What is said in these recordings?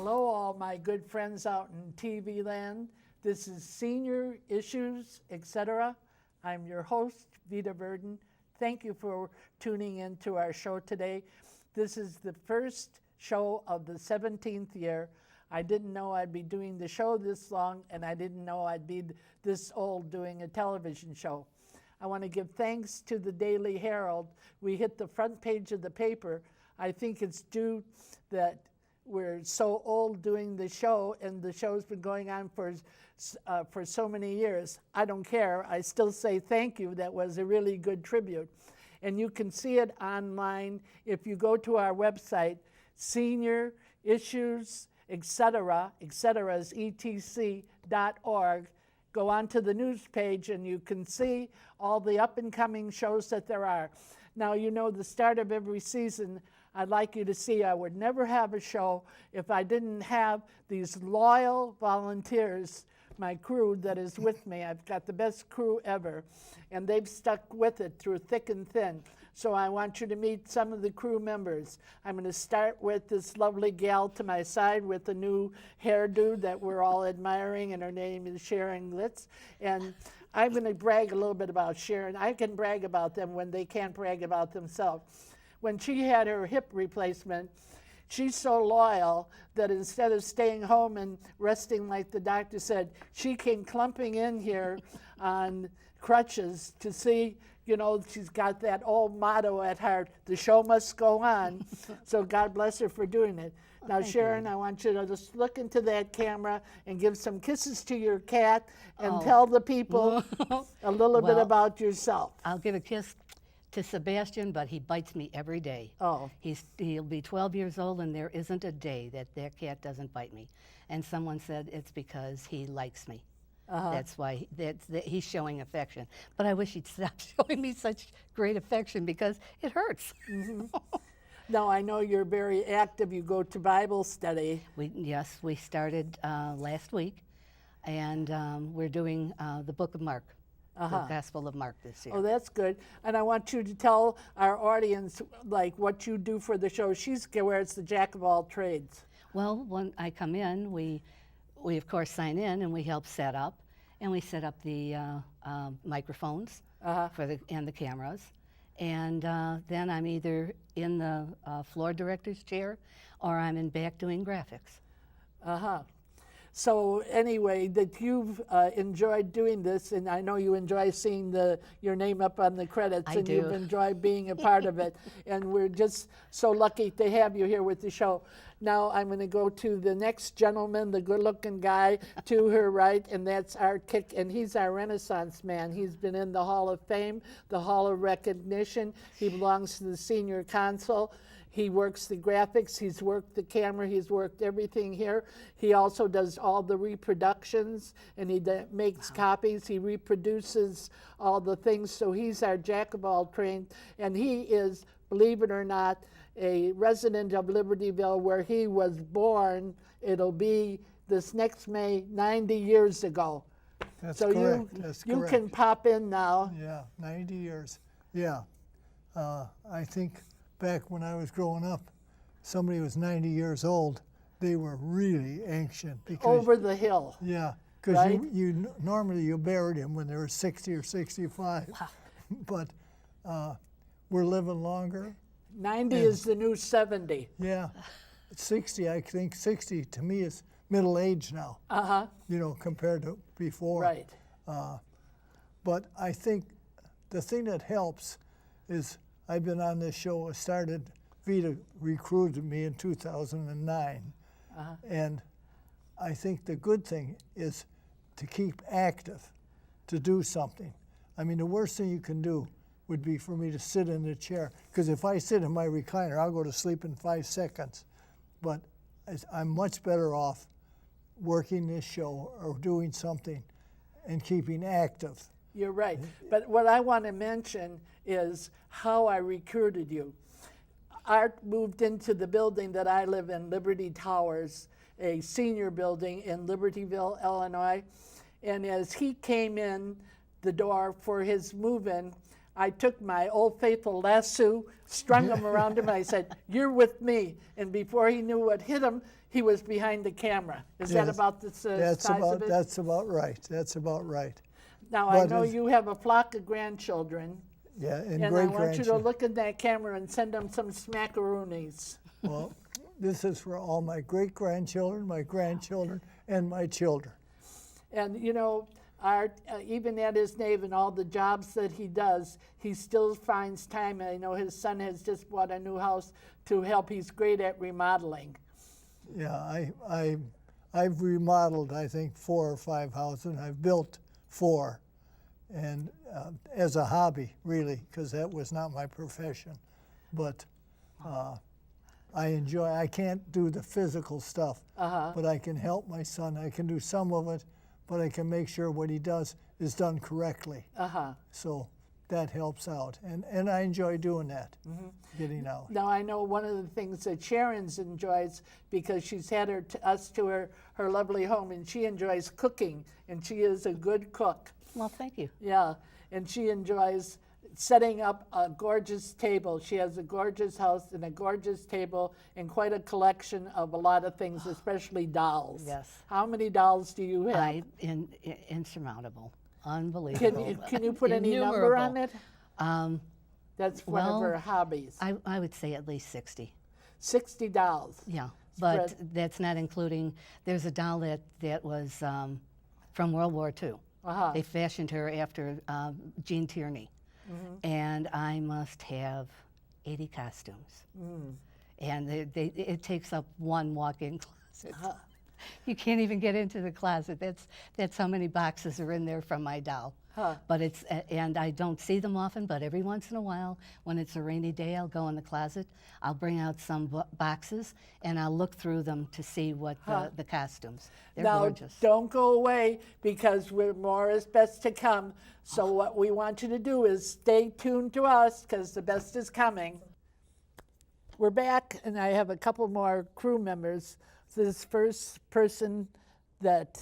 Hello, all my good friends out in TV land. This is Senior Issues, etc. I'm your host, Vita Verdon. Thank you for tuning in to our show today. This is the first show of the 17th year. I didn't know I'd be doing the show this long, and I didn't know I'd be this old doing a television show. I want to give thanks to the Daily Herald. We hit the front page of the paper. I think it's due that we're so old doing the show, and the show's been going on for so many years. I don't care. I still say thank you. That was a really good tribute. And you can see it online if you go to our website, Senior Issues, etc. is etc.org. Go on to the news page, and you can see all the up-and-coming shows that there are. Now, you know, the start of every season, I'd like you to see I would never have a show if I didn't have these loyal volunteers, my crew that is with me. I've got the best crew ever, and they've stuck with it through thick and thin. So I want you to meet some of the crew members. I'm going to start with this lovely gal to my side with the new hairdo that we're all admiring, and her name is Sharon Glitz. And I'm going to brag a little bit about Sharon. I can brag about them when they can't brag about themselves. When she had her hip replacement, she's so loyal that instead of staying home and resting like the doctor said, she came clumping in here on crutches to see, you know, she's got that old motto at heart, the show must go on. So God bless her for doing it. Now, Sharon, I want you to just look into that camera and give some kisses to your cat and tell the people a little bit about yourself. I'll give a kiss to Sebastian, but he bites me every day. Oh. He'll be 12 years old, and there isn't a day that cat doesn't bite me. And someone said it's because he likes me. That's why he's showing affection. But I wish he'd stop showing me such great affection because it hurts. Now, I know you're very active. You go to Bible study. Yes, we started last week, and we're doing the book of Mark. The Gospel of Mark this year. Oh, that's good. And I want you to tell our audience, like, what you do for the show. She's where it's the jack of all trades. Well, when I come in, we of course sign in and we help set up, and we set up the microphones and the cameras, and then I'm either in the floor director's chair or I'm in back doing graphics. So anyway, that you've enjoyed doing this, and I know you enjoy seeing your name up on the credits, and you've enjoyed being a part of it. And we're just so lucky to have you here with the show. Now I'm going to go to the next gentleman, the good-looking guy to her right, and that's Art Kick, and he's our Renaissance man. He's been in the Hall of Fame, the Hall of Recognition. He belongs to the Senior Council. He works the graphics, he's worked the camera, he's worked everything here. He also does all the reproductions, and he makes copies, he reproduces all the things, so he's our jack of all trades, and he is, believe it or not, a resident of Libertyville where he was born. It'll be this next May, 90 years ago. That's so correct. You can pop in now. Yeah, 90 years. Yeah. I think back when I was growing up, somebody was 90 years old, they were really ancient. Because, over the hill. Yeah, because right? normally you buried him when they were 60 or 65. But we're living longer. 90 is the new 70. Yeah, 60, I think 60 to me is middle age now. You know, compared to before. Right. But I think the thing that helps is I've been on this show. Vita recruited me in 2009. And I think the good thing is to keep active, to do something. I mean, the worst thing you can do would be for me to sit in a chair. Because if I sit in my recliner, I'll go to sleep in 5 seconds. But I'm much better off working this show or doing something and keeping active. You're right. But what I want to mention is how I recruited you. Art moved into the building that I live in, Liberty Towers, a senior building in Libertyville, Illinois. And as he came in the door for his move-in, I took my old faithful lasso, strung him around him, and I said, "You're with me." And before he knew what hit him, he was behind the camera. Is that Yes, about the size of it? That's about right. That's about right. Now, I but know it's- you have a flock of grandchildren, Yeah, and and I great want you to grandchildren. look at that camera and send them some smackaroonies. Well, this is for all my great grandchildren, my grandchildren, and my children. And you know, Art, even at his nave and all the jobs that he does, he still finds time. I know his son has just bought a new house to help. He's great at remodeling. Yeah, I've remodeled, I think, 4 or 5 houses. And I've built 4, and as a hobby, really, because that was not my profession. But I enjoy. I can't do the physical stuff, but I can help my son. I can do some of it, but I can make sure what he does is done correctly. So that helps out, and I enjoy doing that, getting out. Now, I know one of the things that Sharon's enjoys, because she's had us to her lovely home, and she enjoys cooking, and she is a good cook. Well, thank you. Yeah, and she enjoys setting up a gorgeous table. She has a gorgeous house and a gorgeous table and quite a collection of a lot of things, especially dolls. Yes. How many dolls do you have? Insurmountable, unbelievable. Can you put any number on it? Um, That's one of well, her hobbies. I would say at least 60. 60 dolls. Yeah, but Spread. that's not including, there's a doll that was from World War II. They fashioned her after Jean Tierney. And I must have 80 costumes. And it takes up one walk-in closet. You can't even get into the closet. That's how many boxes are in there from my doll. But and I don't see them often, but every once in a while, when it's a rainy day, I'll go in the closet, I'll bring out some boxes, and I'll look through them to see what the costumes. They're Now, gorgeous. don't go away, because more is best to come. So what we want you to do is stay tuned to us, because the best is coming. We're back, and I have a couple more crew members. This first person that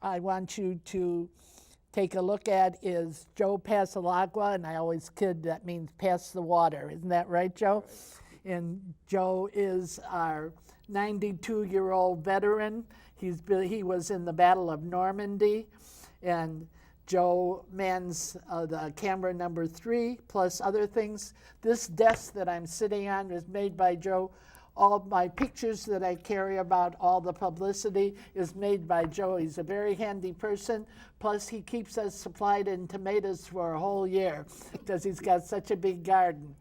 I want you to take a look at is Joe Pasalagua, and I always kid that means pass the water. Isn't that right, Joe? And Joe is our 92-year-old veteran. He was in the Battle of Normandy, and Joe mans the camera number 3, plus other things. This desk that I'm sitting on is made by Joe. All my pictures that I carry about all the publicity is made by Joe. He's a very handy person. Plus, he keeps us supplied in tomatoes for a whole year because he's got such a big garden.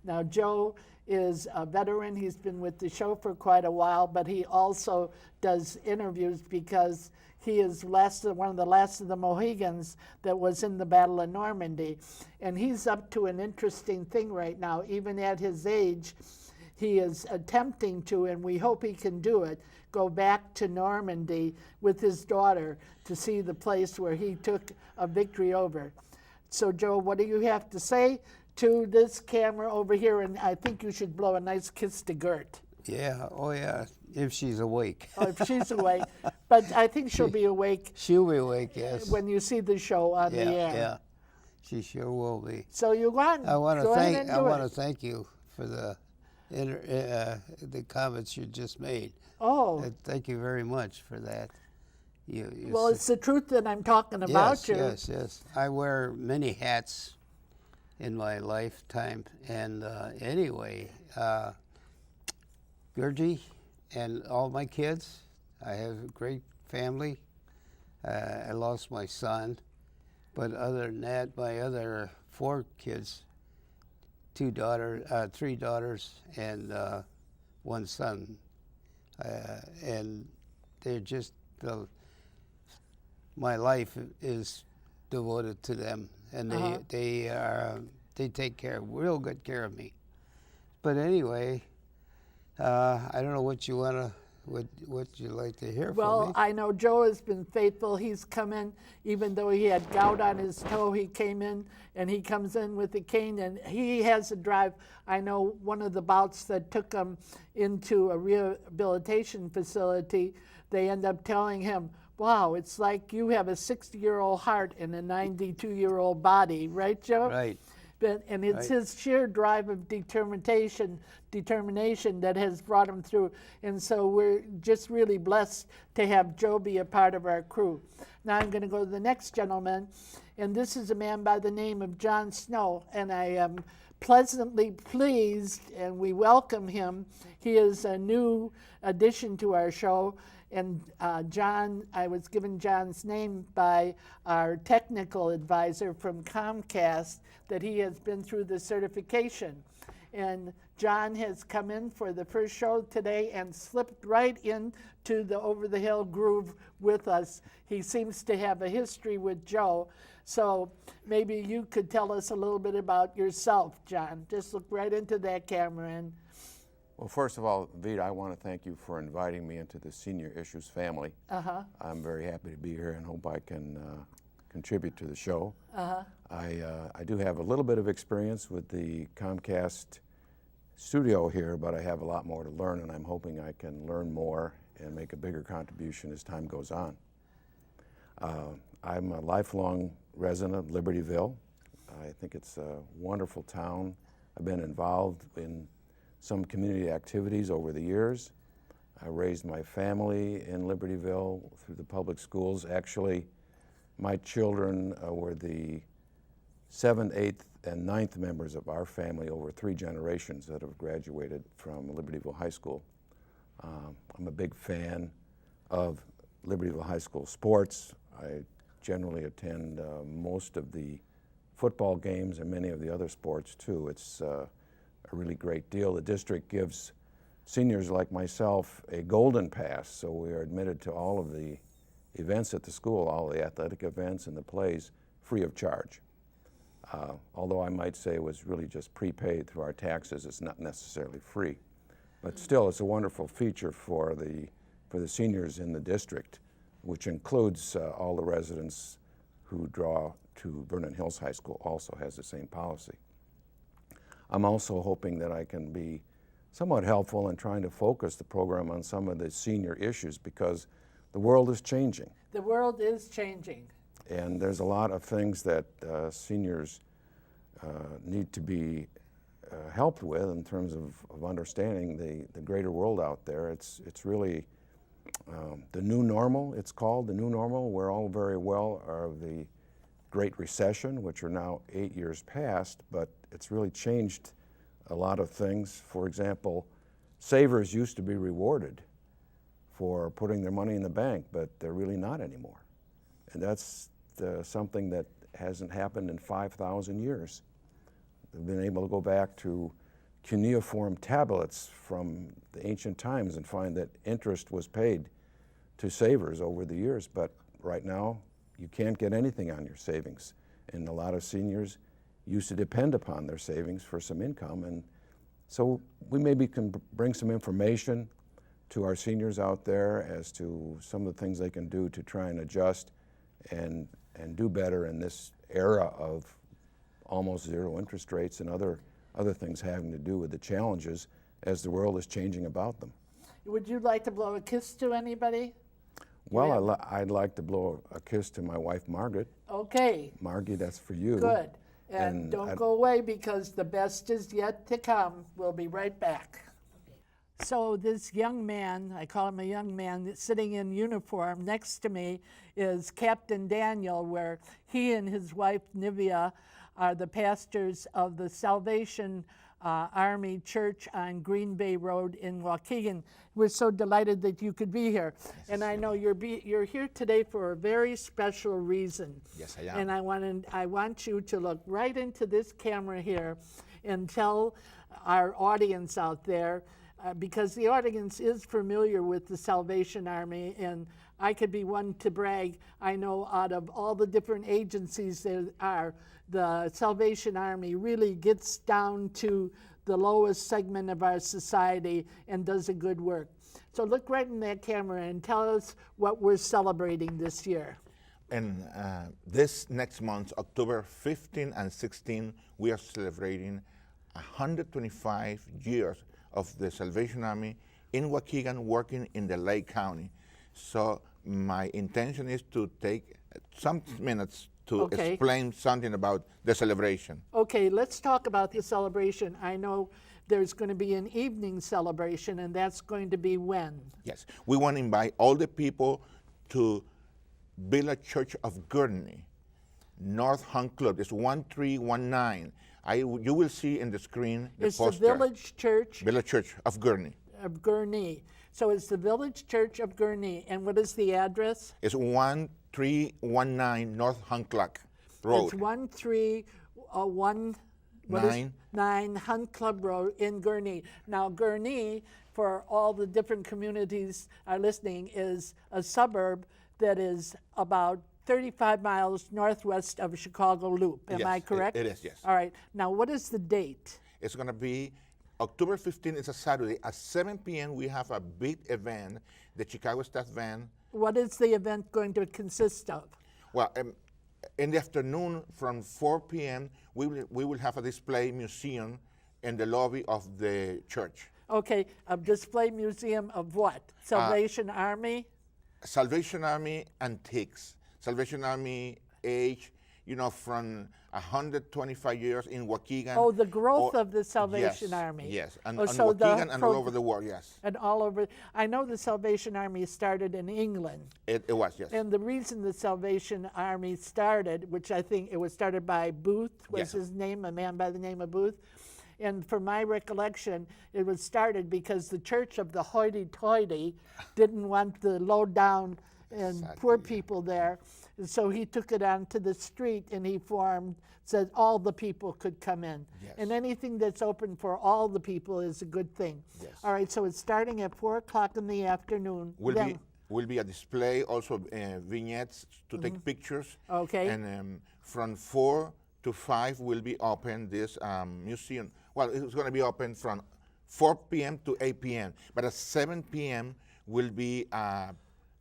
Now, Joe is a veteran. He's been with the show for quite a while, but he also does interviews because he is one of the last of the Mohegans that was in the Battle of Normandy. And he's up to an interesting thing right now. Even at his age, he is attempting to, and we hope he can do it, go back to Normandy with his daughter to see the place where he took a victory over. So, Joe, what do you have to say to this camera over here? And I think you should blow a nice kiss to Gert. Yeah, oh yeah, if she's awake. Oh, if she's awake. But I think she'll be awake She'll be awake, yes. when you see the show on yeah, the air. yeah, she sure will be. So you want I want go to ahead thank. and I do want to it. thank you for the comments you just made. Oh, Thank you very much for that. You well, s- it's the truth that I'm talking about. yes, you. yes, yes. I wear many hats in my lifetime, and anyway, Gurgi and all my kids. I have a great family. I lost my son, but other than that, my other 4 kids, 3 daughters, and 1 son, and they're just my life is devoted to them, and they take real good care of me. But anyway, I don't know what you wanna. What you like to hear from Well, me? I know Joe has been faithful. He's come in, even though he had gout on his toe, he came in and he comes in with a cane and he has a drive. I know one of the bouts that took him into a rehabilitation facility, they end up telling him, wow, it's like you have a 60-year-old heart and a 92-year-old body, right, Joe? Right. And it's Right. his sheer drive of determination that has brought him through. And so we're just really blessed to have Joe be a part of our crew. Now I'm going to go to the next gentleman, and this is a man by the name of John Snow, and I am pleasantly pleased, and we welcome him. He is a new addition to our show. And John, I was given John's name by our technical advisor from Comcast, that he has been through the certification. And John has come in for the first show today and slipped right into the Over the Hill groove with us. He seems to have a history with Joe. So maybe you could tell us a little bit about yourself, John. Just look right into that camera. And Well, first of all, Vita, I want to thank you for inviting me into the Senior Issues family. I'm very happy to be here and hope I can contribute to the show. I do have a little bit of experience with the Comcast studio here, but I have a lot more to learn, and I'm hoping I can learn more and make a bigger contribution as time goes on. I'm a lifelong resident of Libertyville. I think it's a wonderful town. I've been involved in some community activities over the years. I raised my family in Libertyville through the public schools. Actually, my children were the 7th, 8th, and 9th members of our family over 3 generations that have graduated from Libertyville High School. I'm a big fan of Libertyville High School sports. I generally attend most of the football games and many of the other sports too. It's a really great deal. The district gives seniors like myself a golden pass, so we are admitted to all of the events at the school, all the athletic events and the plays, free of charge. Although I might say it was really just prepaid through our taxes, it's not necessarily free. But still, it's a wonderful feature for the seniors in the district, which includes all the residents who draw to Vernon Hills High School, also has the same policy. I'm also hoping that I can be somewhat helpful in trying to focus the program on some of the senior issues, because the world is changing. the world is changing. And there's a lot of things that seniors need to be helped with in terms of understanding the greater world out there. It's really the new normal, it's called the new normal. We're all very well of the Great Recession, which are now 8 years past, but it's really changed a lot of things. For example, savers used to be rewarded for putting their money in the bank, but they're really not anymore. And that's something that hasn't happened in 5,000 years. They've been able to go back to cuneiform tablets from the ancient times and find that interest was paid to savers over the years, but right now you can't get anything on your savings. And a lot of seniors used to depend upon their savings for some income, and so we maybe can bring some information to our seniors out there as to some of the things they can do to try and adjust and do better in this era of almost zero interest rates and other things having to do with the challenges as the world is changing about them. Would you like to blow a kiss to anybody? Well, I'd like to blow a kiss to my wife, Margaret. Okay, Margie, that's for you. good. And don't go away, because the best is yet to come. We'll be right back. So this young man, I call him a young man, that's sitting in uniform next to me is Captain Daniel, where he and his wife Nivea are the pastors of the Salvation Army Church on Green Bay Road in Waukegan. We're so delighted that you could be here. And I know you're here today for a very special reason. Yes, I am. And I want you to look right into this camera here and tell our audience out there, because the audience is familiar with the Salvation Army, and I could be one to brag. I know out of all the different agencies there are, the Salvation Army really gets down to the lowest segment of our society and does a good work. So look right in that camera and tell us what we're celebrating this year. And this next month, October 15 and 16, we are celebrating 125 years of the Salvation Army in Waukegan, working in the Lake County. So my intention is to take some minutes to Okay. explain something about the celebration. Okay, let's talk about the celebration. I know there's going to be an evening celebration, and that's going to be when? Yes, we want to invite all the people to Village Church of Gurney, North Hunt Club. It's 1319. You will see in the screen the It's the poster. Village Church Village Church of Gurney. of Gurnee. So it's the Village Church of Gurnee. And what is the address? It's 1319 North Hunt Club Road. It's 131 Hunt Club Road in Gurnee. Now, Gurnee, for all the different communities are listening, is a suburb that is about 35 miles northwest of Chicago Loop. Am Yes, I correct? it is, yes. All right. Now, what is the date? It's going to be October 15th. It's a Saturday. At 7 p.m., we have a big event, the Chicago Staff Band. What is the event going to consist of? Well, in the afternoon from 4 p.m., we will have a display museum in the lobby of the church. Okay, a display museum of what? Salvation Army? Salvation Army antiques. Salvation Army age, from 125 years in Waukegan. Oh, the growth or- of the Salvation yes, Army. Yes, and Oh, so the Waukegan and all pro- over the world, yes. And all over. I know the Salvation Army started in England. It was, yes. And the reason the Salvation Army started, which I think it was started by Booth, was Yes. his name, a man by the name of Booth. And from my recollection, it was started because the Church of the Hoity-Toity didn't want the low-down and poor people there. And so he took it onto the street and he said all the people could come in. Yes. And anything that's open for all the people is a good thing. Yes. All right, so it's starting at 4 o'clock in the afternoon. Will be a display, also vignettes to take pictures. Okay. And from 4 to 5 will be open this museum. Well, it's going to be open from 4 p.m. to 8 p.m. But at 7 p.m. will be a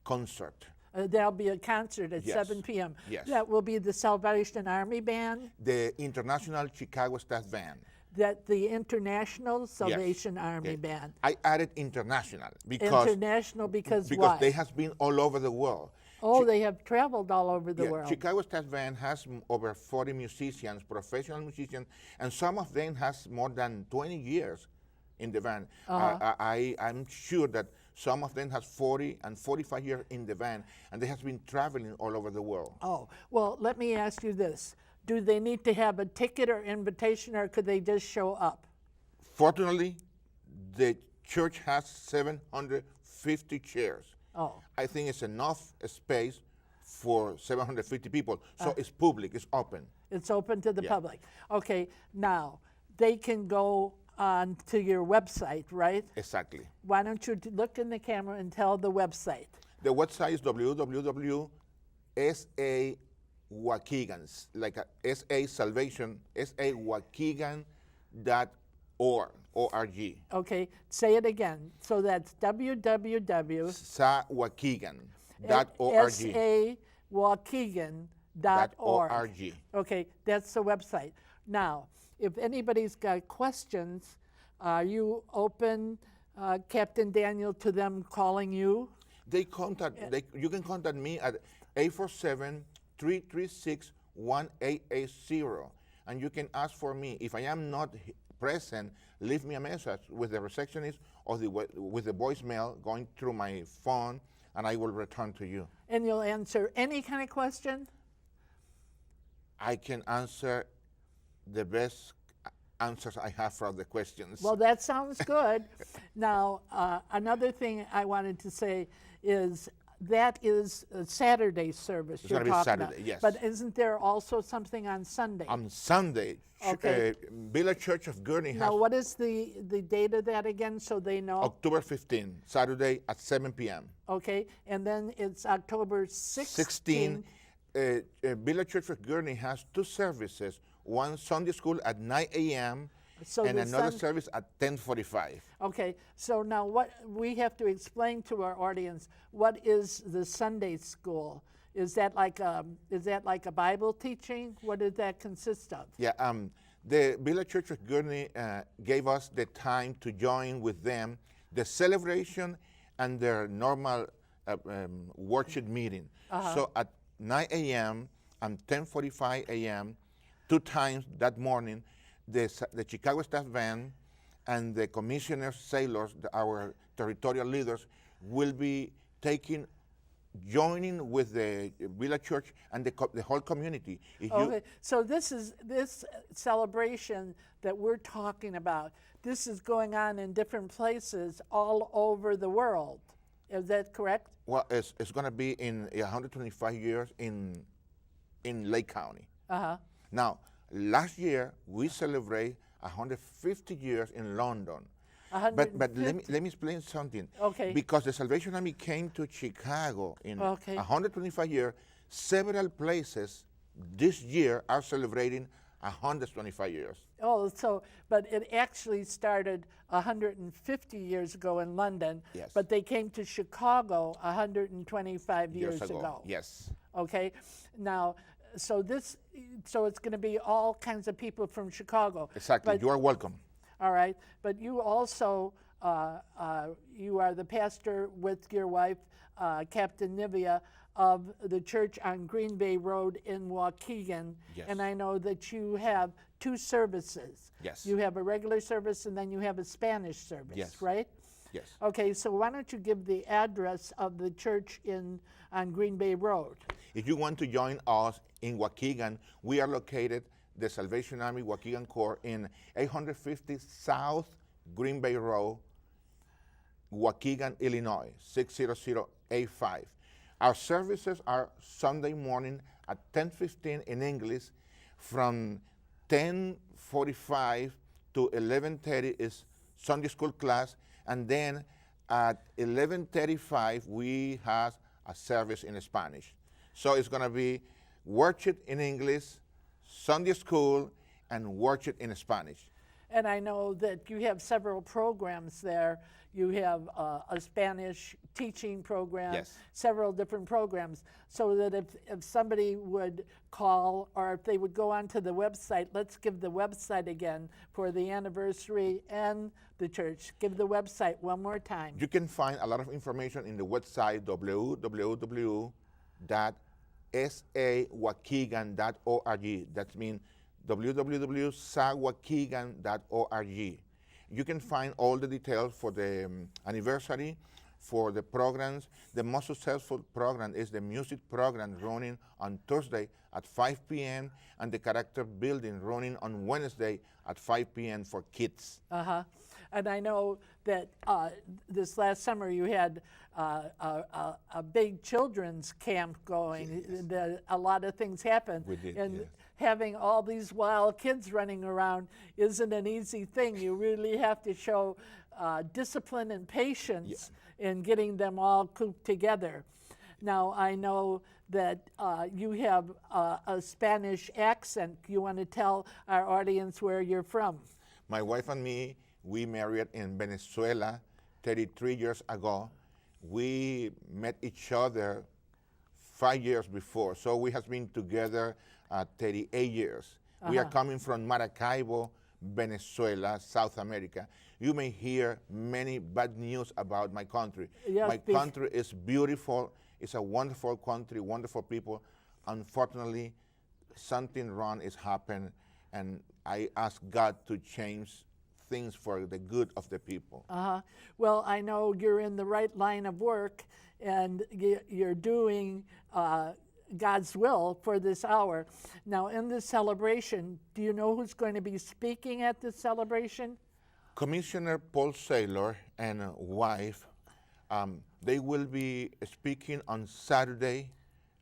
concert. There'll be a concert at Yes. 7 p.m. Yes. That will be the Salvation Army Band, The International Chicago Staff Band. the International Salvation Army Okay. Band. I added international because International because why? they have been all over the world. Oh, they have traveled all over the Yeah, world. Chicago Staff Band has over 40 musicians, professional musicians, and some of them has more than 20 years in the band. I'm sure that some of them has 40 and 45 years in the band, and they have been traveling all over the world. Oh, well, let me ask you this. Do they need to have a ticket or invitation, or could they just show up? Fortunately, the church has 750 chairs. Oh, I think it's enough space for 750 people, so it's public, it's open. it's open to the Yeah. public. Okay, now, they can go on to your website, right? Exactly. Why don't you look in the camera and tell the website? The website is www.sawaukegan, like a SA Salvation, sawaukegan.org, O-R-G. Okay, say it again. So that's www. Sawaukegan.org. sawaukegan.org. .org. Okay, that's the website. Now, if anybody's got questions, are you open, Captain Daniel, to them calling you? You can contact me at 847-336-1880, and you can ask for me. If I am not present, leave me a message with the receptionist or with the voicemail going through my phone, and I will return to you. And you'll answer any kind of question? I can answer the best answers I have for the questions. Well, that sounds good. Now, another thing I wanted to say is that is a Saturday service It's you're gonna be talking Saturday, about. yes. But isn't there also something on Sunday? On Sunday, Okay. Village Church of Gurney has Now, what is the date of that again, so they know? October 15, Saturday at 7 p.m. Okay, and then it's October 16. 16, Village Church of Gurney has two services, one Sunday school at 9 a.m. So and the another Sun- service at 10:45. Okay, so now what we have to explain to our audience, what is the Sunday school? Is that like a Bible teaching? What did that consist of? Yeah, the Village Church of Gurney gave us the time to join with them the celebration and their normal worship meeting. So at 9 a.m., and 10:45 a.m. 2 times that morning, the Chicago Staff Band and the commissioners, sailors, our territorial leaders, will be joining with the Village Church and the whole community. If you- Okay, so this celebration that we're talking about, this is going on in different places all over the world. Is that correct? Well, it's going to be in 125 years in Lake County. Now, last year we celebrate 150 years in London. But let me explain something. Okay. Because the Salvation Army came to Chicago in Okay. 125 years, several places this year are celebrating 125 years. Oh, so, but it actually started 150 years ago in London. Yes. But they came to Chicago 125 years ago. Yes. Okay, now, so it's going to be all kinds of people from Chicago. Exactly. But, You are welcome. all right, but you also, you are the pastor with your wife, Captain Nivea, of the church on Green Bay Road in Waukegan. Yes. And I know that you have 2 services. Yes. You have a regular service and then you have a Spanish service, Yes. right? Yes. Okay, so why don't you give the address of the church on Green Bay Road? If you want to join us in Waukegan, we are located, the Salvation Army Waukegan Corps, in 850 South Green Bay Road, Waukegan, Illinois, 60085. Our services are Sunday morning at 10:15 in English. From 10:45 to 11:30 is Sunday school class, and then at 11:35 we have a service in Spanish. So it's going to be worship in English, Sunday school, and worship in Spanish. And I know that you have several programs there. You have a Spanish teaching program, Yes. several different programs, so that if somebody would call or if they would go onto the website, let's give the website again for the anniversary and the church. Give the website one more time. You can find a lot of information in the website www.sawaukegan.org. That means www.sawaukegan.org. You can find all the details for the anniversary, for the programs. The most successful program is the music program running on Thursday at 5 p.m. and the character building running on Wednesday at 5 p.m. for kids. And I know that this last summer you had a big children's camp going. A lot of things happened. We did, and yes. having all these wild kids running around isn't an easy thing. You really have to show discipline and patience in getting them all cooped together. Now, I know that you have a Spanish accent. You want to tell our audience where you're from? My wife and me, we married in Venezuela 33 years ago. We met each other 5 years before, so we have been together 38 years. We are coming from Maracaibo, Venezuela, South America. You may hear many bad news about my country. Yes, My country is beautiful. It's a wonderful country, wonderful people. Unfortunately, something wrong is happening, and I ask God to change things for the good of the people. Well, I know you're in the right line of work, and you're doing God's will for this hour. Now, in this celebration, do you know who's going to be speaking at this celebration? Commissioner Paul Saylor and wife, they will be speaking on Saturday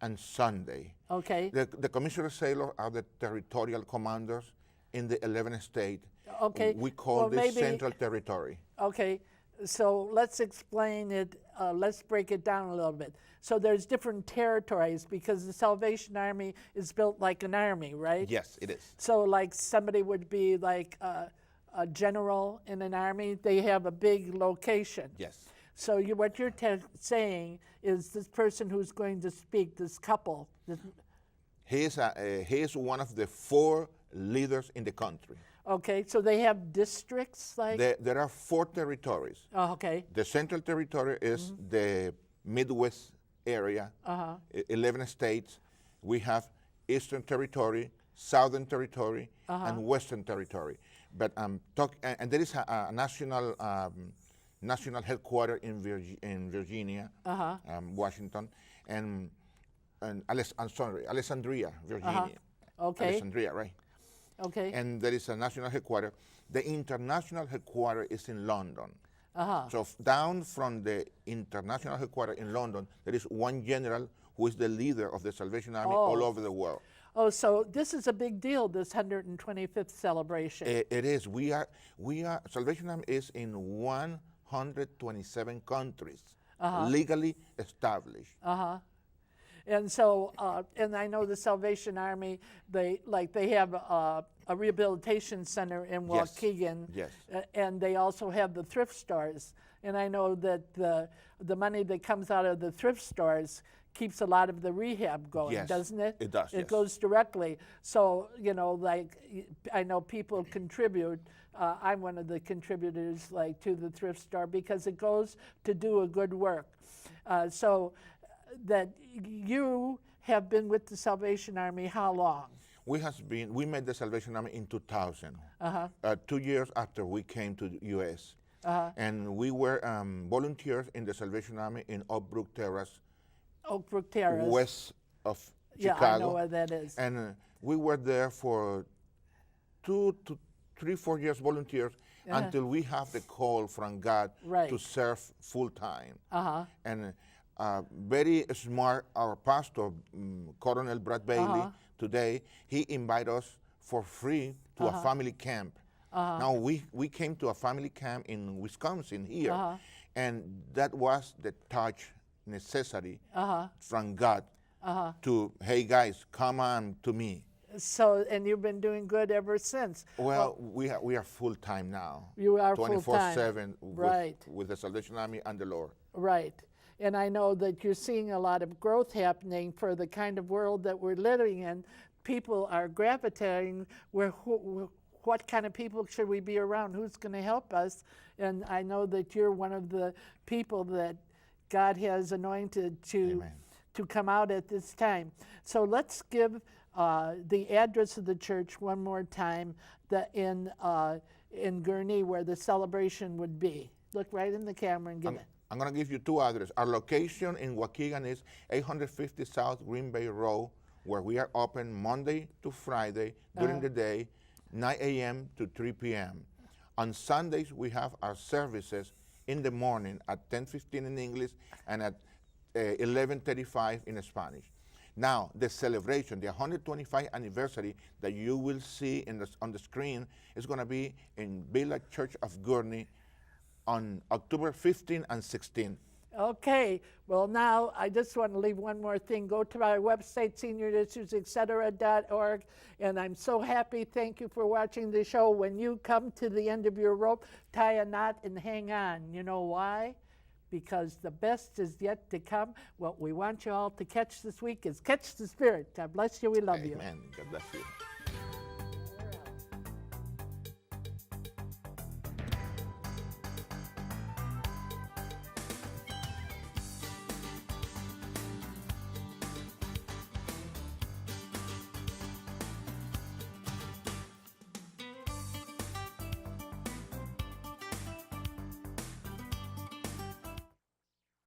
and Sunday. Okay. The Commissioner Saylor are the territorial commanders in the 11th state. Okay, We call well, this maybe- Central Territory. Okay, so let's explain it, let's break it down a little bit. So there's different territories because the Salvation Army is built like an army, right? Yes, it is. So like somebody would be like a general in an army, they have a big location. Yes. So what you're saying is this person who's going to speak, this couple, He is one of the 4 leaders in the country. okay, so they have districts like, There are 4 territories. oh, okay, The Central Territory is the Midwest area, 11 states. We have Eastern Territory, Southern Territory, and Western Territory. But and there is a national headquarters in Virginia, Washington, and I'm sorry, Alexandria, Virginia. Okay. Alexandria, right? Okay. And there is a national headquarters. The international headquarters is in London. So down from the international headquarters in London, there is one general who is the leader of the Salvation Army all over the world. Oh, so this is a big deal, this 125th celebration. It is. We are. Salvation Army is in 127 countries, legally established. And so, and I know the Salvation Army, they have a rehabilitation center in Waukegan. Yes. And they also have the thrift stores. And I know that the money that comes out of the thrift stores keeps a lot of the rehab going, Yes, doesn't it? it does, It yes. goes directly. So, you know, like, I know people contribute. I'm one of the contributors, like, to the thrift store because it goes to do a good work. So that you have been with the Salvation Army how long? We made the Salvation Army in 2000, 2 years after we came to the U.S. And we were volunteers in the Salvation Army in Oak Brook Terrace, Oak Brook Terrace. west of Chicago. Yeah, I know where that is. And we were there for 2 to 3, 4 years volunteers until we have the call from God Right. to serve full time. And very smart, our pastor, Colonel Brad Bailey, today, he invited us for free to a family camp. Now, we came to a family camp in Wisconsin here, and that was the touch necessity from God to, hey guys, come on to me. So, and you've been doing good ever since. Well, we are full time now. You are full-time. 24/7 Right. with the Salvation Army and the Lord. Right. And I know that you're seeing a lot of growth happening for the kind of world that we're living in. People are gravitating what kind of people should we be around? Who's going to help us? And I know that you're one of the people that God has anointed to come out at this time. So let's give the address of the church one more time in Gurnee where the celebration would be. Look right in the camera and give it. I'm going to give you 2 addresses. Our location in Waukegan is 850 South Green Bay Road, where we are open Monday to Friday during the day, 9 a.m. to 3 p.m. On Sundays, we have our services in the morning at 10:15 in English and at 11:35 in Spanish. Now, the celebration, the 125th anniversary that you will see on the screen is going to be in Village Church of Gurnee on October 15 and 16. Okay, well now I just want to leave one more thing. Go to our website, seniorissuesetc.org, and I'm so happy. Thank you for watching the show. When you come to the end of your rope, tie a knot and hang on. You know why? Because the best is yet to come. What we want you all to catch this week is catch the Spirit. God bless you. We love you. Amen. God bless you.